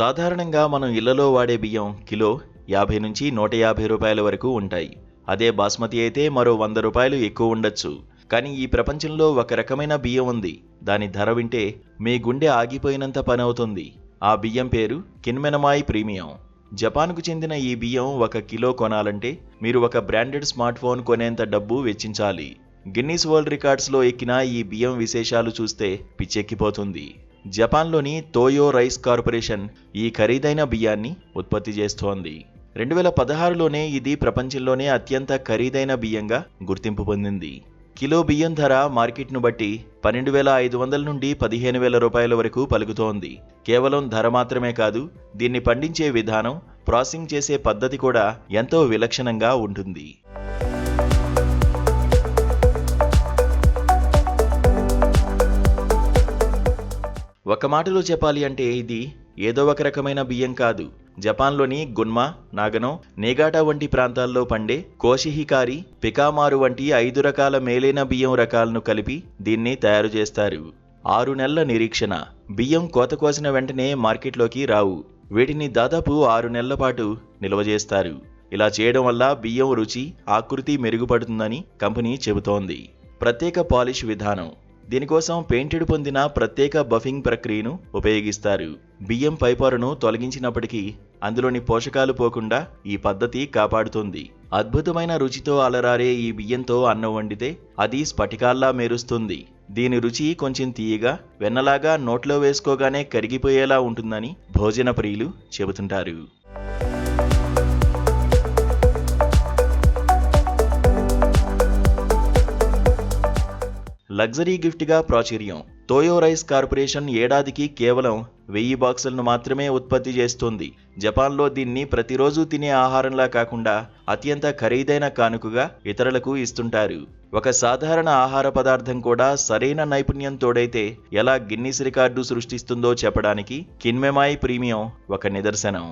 సాధారణంగా మనం ఇళ్లలో వాడే బియ్యం కిలో 50 నుంచి 150 రూపాయల వరకు ఉంటాయి. అదే బాస్మతి అయితే మరో 100 రూపాయలు ఎక్కువ ఉండొచ్చు. కానీ ఈ ప్రపంచంలో ఒక రకమైన బియ్యం ఉంది. దాని ధర వింటే మీ గుండె ఆగిపోయినంత పనవుతుంది. ఆ బియ్యం పేరు కిన్మెనమాయి ప్రీమియం. జపాన్కు చెందిన ఈ బియ్యం 1 కిలో కొనాలంటే మీరు ఒక బ్రాండెడ్ స్మార్ట్ ఫోన్ కొనేంత డబ్బు వెచ్చించాలి. గిన్నీస్ వరల్డ్ రికార్డ్స్లో ఎక్కిన ఈ బియ్యం విశేషాలు చూస్తే పిచ్చెక్కిపోతుంది. జపాన్లోని తోయో రైస్ కార్పొరేషన్ ఈ ఖరీదైన బియ్యాన్ని ఉత్పత్తి చేస్తోంది. 2016లోనే ఇది ప్రపంచంలోనే అత్యంత ఖరీదైన బియ్యంగా గుర్తింపు పొందింది. కిలో బియ్యం ధర మార్కెట్ను బట్టి 12,500 నుండి 15,000 రూపాయల వరకు పలుకుతోంది. కేవలం ధర మాత్రమే కాదు, దీన్ని పండించే విధానం, ప్రాసెసింగ్ చేసే పద్ధతి కూడా ఎంతో విలక్షణంగా ఉంటుంది. ఒక మాటలో చెప్పాలి అంటే ఇది ఏదో ఒక రకమైన బియ్యం కాదు. జపాన్లోని గున్మా, నాగనో, నేగాటా వంటి ప్రాంతాల్లో పండే కోషిహికారి, పికామారు వంటి 5 రకాల మేలైన బియ్యం రకాలను కలిపి దీన్ని తయారు చేస్తారు. 6 నెలల నిరీక్షణ. బియ్యం కోత కోసిన వెంటనే మార్కెట్లోకి రావు. వీటిని దాదాపు 6 నెలల పాటు నిల్వ చేస్తారు. ఇలా చేయడం వల్ల బియ్యం రుచి, ఆకృతి మెరుగుపడుతుందని కంపెనీ చెబుతోంది. ప్రత్యేక పాలిష్ విధానం. దీనికోసం పెయింటెడ్ పొందిన ప్రత్యేక బఫింగ్ ప్రక్రియను ఉపయోగిస్తారు. బియ్యం పైపొరను తొలగించినప్పటికీ అందులోని పోషకాలు పోకుండా ఈ పద్ధతి కాపాడుతుంది. అద్భుతమైన రుచితో అలరారే ఈ బియ్యంతో అన్నం వండితే అది స్ఫటికాల్లా మెరుస్తుంది. దీని రుచి కొంచెం తీయగా, వెన్నలాగా నోట్లో వేసుకోగానే కరిగిపోయేలా ఉంటుందని భోజన ప్రియులు చెబుతుంటారు. లగ్జరీ గిఫ్ట్గా ప్రాచుర్యం. తోయో రైస్ కార్పొరేషన్ ఏడాదికి కేవలం 1000 బాక్సులను మాత్రమే ఉత్పత్తి చేస్తోంది. జపాన్లో దీన్ని ప్రతిరోజు తినే ఆహారంలా కాకుండా అత్యంత ఖరీదైన కానుకగా ఇతరులకు ఇస్తుంటారు. ఒక సాధారణ ఆహార పదార్థం కూడా సరైన నైపుణ్యం తోడైతే ఎలా గిన్నిస్ రికార్డు సృష్టిస్తుందో చెప్పడానికి కిన్మెమాయి ప్రీమియం ఒక నిదర్శనం.